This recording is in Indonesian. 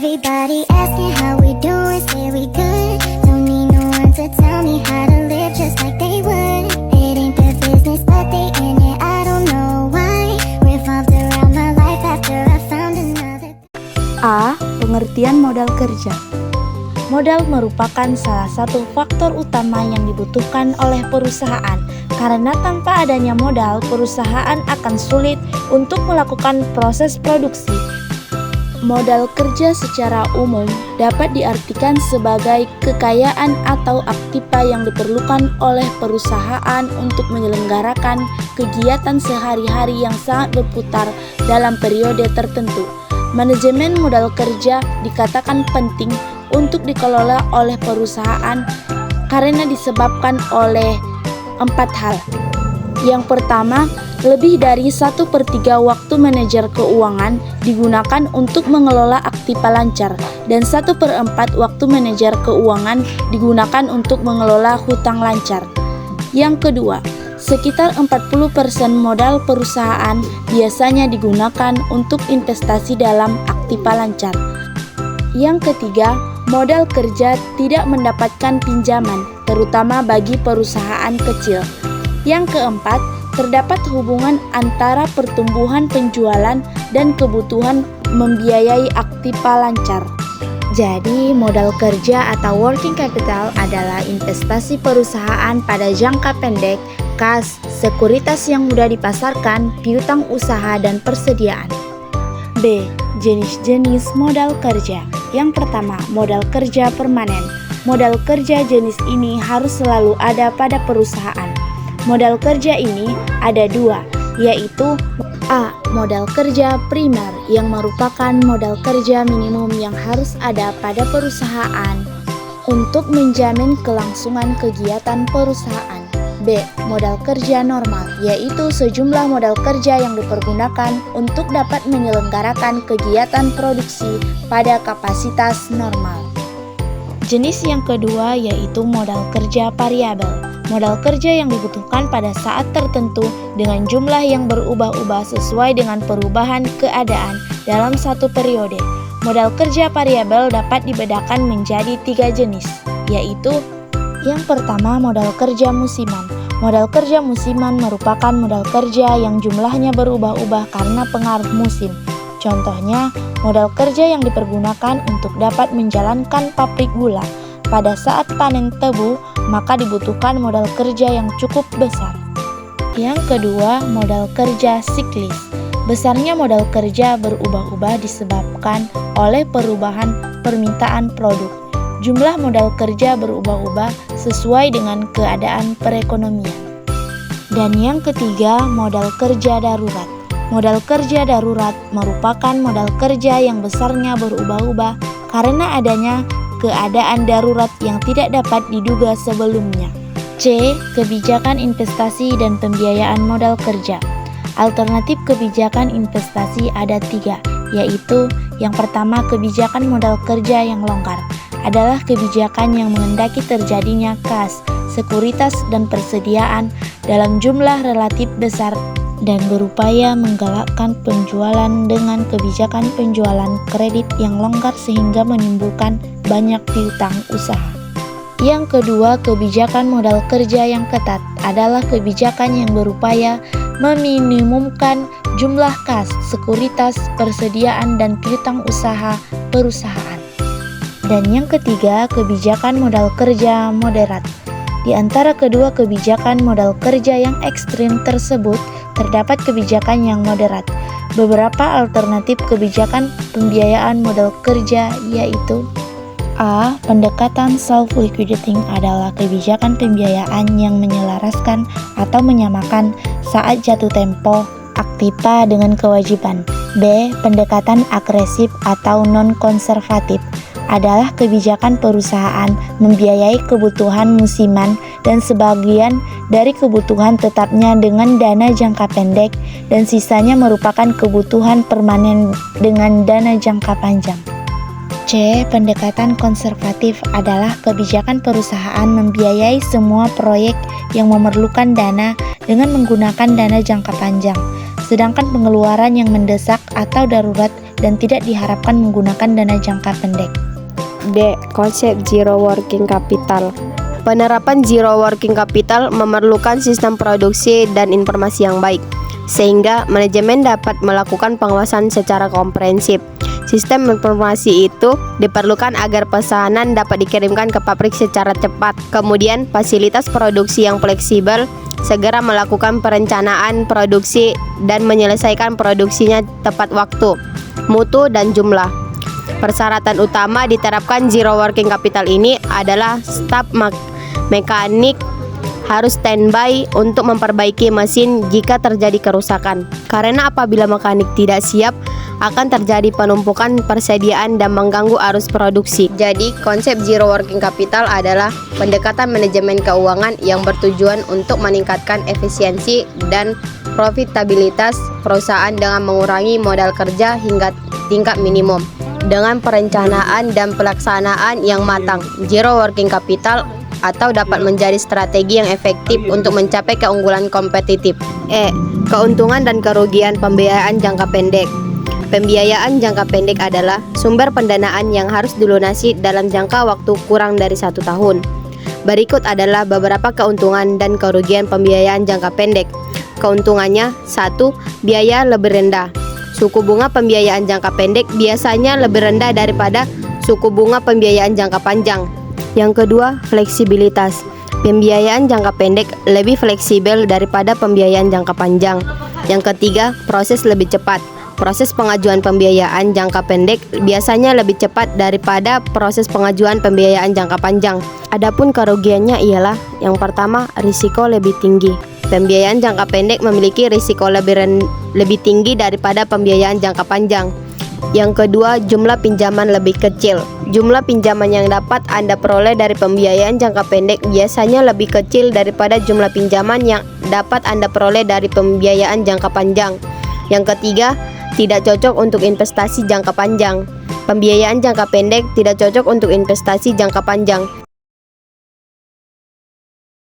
Everybody asking how we doing, say we good. Don't need no one to tell me how to live just like they would. It ain't their business, but they in it, I don't know why. Revolved around my life after I found another. A. Pengertian modal kerja. Modal merupakan salah satu faktor utama yang dibutuhkan oleh perusahaan, karena tanpa adanya modal, perusahaan akan sulit untuk melakukan proses produksi. Modal kerja secara umum dapat diartikan sebagai kekayaan atau aktiva yang diperlukan oleh perusahaan untuk menyelenggarakan kegiatan sehari-hari yang sangat berputar dalam periode tertentu. Manajemen modal kerja dikatakan penting untuk dikelola oleh perusahaan karena disebabkan oleh 4 hal. Yang pertama, lebih dari 1/3 waktu manajer keuangan digunakan untuk mengelola aktiva lancar dan 1/4 waktu manajer keuangan digunakan untuk mengelola hutang lancar. Yang kedua, sekitar 40% modal perusahaan biasanya digunakan untuk investasi dalam aktiva lancar. Yang ketiga, modal kerja tidak mendapatkan pinjaman, terutama bagi perusahaan kecil. Yang keempat, terdapat hubungan antara pertumbuhan penjualan dan kebutuhan membiayai aktiva lancar. Jadi, modal kerja atau working capital adalah investasi perusahaan pada jangka pendek, kas, sekuritas yang mudah dipasarkan, piutang usaha, dan persediaan. B. Jenis-jenis modal kerja. Yang pertama, modal kerja permanen. Modal kerja jenis ini harus selalu ada pada perusahaan. Modal kerja ini ada 2, yaitu A. Modal kerja primer, yang merupakan modal kerja minimum yang harus ada pada perusahaan untuk menjamin kelangsungan kegiatan perusahaan. B. Modal kerja normal, yaitu sejumlah modal kerja yang dipergunakan untuk dapat menyelenggarakan kegiatan produksi pada kapasitas normal. Jenis yang kedua yaitu modal kerja variabel. Modal kerja yang dibutuhkan pada saat tertentu dengan jumlah yang berubah-ubah sesuai dengan perubahan keadaan dalam satu periode. Modal kerja variabel dapat dibedakan menjadi 3 jenis, yaitu yang pertama, modal kerja musiman. Modal kerja musiman merupakan modal kerja yang jumlahnya berubah-ubah karena pengaruh musim. Contohnya, modal kerja yang dipergunakan untuk dapat menjalankan pabrik gula. Pada saat panen tebu, maka dibutuhkan modal kerja yang cukup besar. Yang kedua, modal kerja siklis. Besarnya modal kerja berubah-ubah disebabkan oleh perubahan permintaan produk. Jumlah modal kerja berubah-ubah sesuai dengan keadaan perekonomian. Dan yang ketiga, modal kerja darurat. Modal kerja darurat merupakan modal kerja yang besarnya berubah-ubah karena adanya keadaan darurat yang tidak dapat diduga sebelumnya. C. Kebijakan investasi dan pembiayaan modal kerja. Alternatif kebijakan investasi ada 3, yaitu yang pertama, kebijakan modal kerja yang longgar adalah kebijakan yang menghendaki terjadinya kas, sekuritas, dan persediaan dalam jumlah relatif besar dan berupaya menggalakkan penjualan dengan kebijakan penjualan kredit yang longgar sehingga menimbulkan banyak piutang usaha. Yang kedua, kebijakan modal kerja yang ketat adalah kebijakan yang berupaya meminimumkan jumlah kas, sekuritas, persediaan, dan piutang usaha perusahaan. Dan yang ketiga, kebijakan modal kerja moderat. Di antara kedua kebijakan modal kerja yang ekstrim tersebut, terdapat kebijakan yang moderat. Beberapa alternatif kebijakan pembiayaan modal kerja yaitu A. Pendekatan self-liquidating adalah kebijakan pembiayaan yang menyelaraskan atau menyamakan saat jatuh tempo aktiva dengan kewajiban. B. Pendekatan agresif atau non-konservatif adalah kebijakan perusahaan membiayai kebutuhan musiman dan sebagian dari kebutuhan tetapnya dengan dana jangka pendek dan sisanya merupakan kebutuhan permanen dengan dana jangka panjang. C. Pendekatan konservatif adalah kebijakan perusahaan membiayai semua proyek yang memerlukan dana dengan menggunakan dana jangka panjang, sedangkan pengeluaran yang mendesak atau darurat dan tidak diharapkan menggunakan dana jangka pendek. D. Konsep zero working capital. Penerapan zero working capital memerlukan sistem produksi dan informasi yang baik, sehingga manajemen dapat melakukan pengawasan secara komprehensif. Sistem informasi itu diperlukan agar pesanan dapat dikirimkan ke pabrik secara cepat. Kemudian, fasilitas produksi yang fleksibel, segera melakukan perencanaan produksi dan menyelesaikan produksinya tepat waktu, mutu, dan jumlah. Persyaratan utama diterapkan zero working capital ini adalah staf mekanik harus standby untuk memperbaiki mesin jika terjadi kerusakan. Karena apabila mekanik tidak siap, akan terjadi penumpukan persediaan dan mengganggu arus produksi. Jadi, konsep zero working capital adalah pendekatan manajemen keuangan yang bertujuan untuk meningkatkan efisiensi dan profitabilitas perusahaan dengan mengurangi modal kerja hingga tingkat minimum. Dengan perencanaan dan pelaksanaan yang matang, zero working capital atau dapat menjadi strategi yang efektif untuk mencapai keunggulan kompetitif. E. Keuntungan dan kerugian pembiayaan jangka pendek. Pembiayaan jangka pendek adalah sumber pendanaan yang harus dilunasi dalam jangka waktu kurang dari 1 tahun. Berikut adalah beberapa keuntungan dan kerugian pembiayaan jangka pendek. Keuntungannya: 1. Biaya lebih rendah. Suku bunga pembiayaan jangka pendek biasanya lebih rendah daripada suku bunga pembiayaan jangka panjang. Yang kedua, fleksibilitas. Pembiayaan jangka pendek lebih fleksibel daripada pembiayaan jangka panjang. Yang ketiga, proses lebih cepat. Proses pengajuan pembiayaan jangka pendek biasanya lebih cepat daripada proses pengajuan pembiayaan jangka panjang. Adapun kerugiannya ialah: yang pertama, risiko lebih tinggi. Pembiayaan jangka pendek memiliki risiko lebih tinggi daripada pembiayaan jangka panjang. Yang kedua, jumlah pinjaman lebih kecil. Jumlah pinjaman yang dapat Anda peroleh dari pembiayaan jangka pendek biasanya lebih kecil daripada jumlah pinjaman yang dapat Anda peroleh dari pembiayaan jangka panjang. Yang ketiga, tidak cocok untuk investasi jangka panjang. Pembiayaan jangka pendek tidak cocok untuk investasi jangka panjang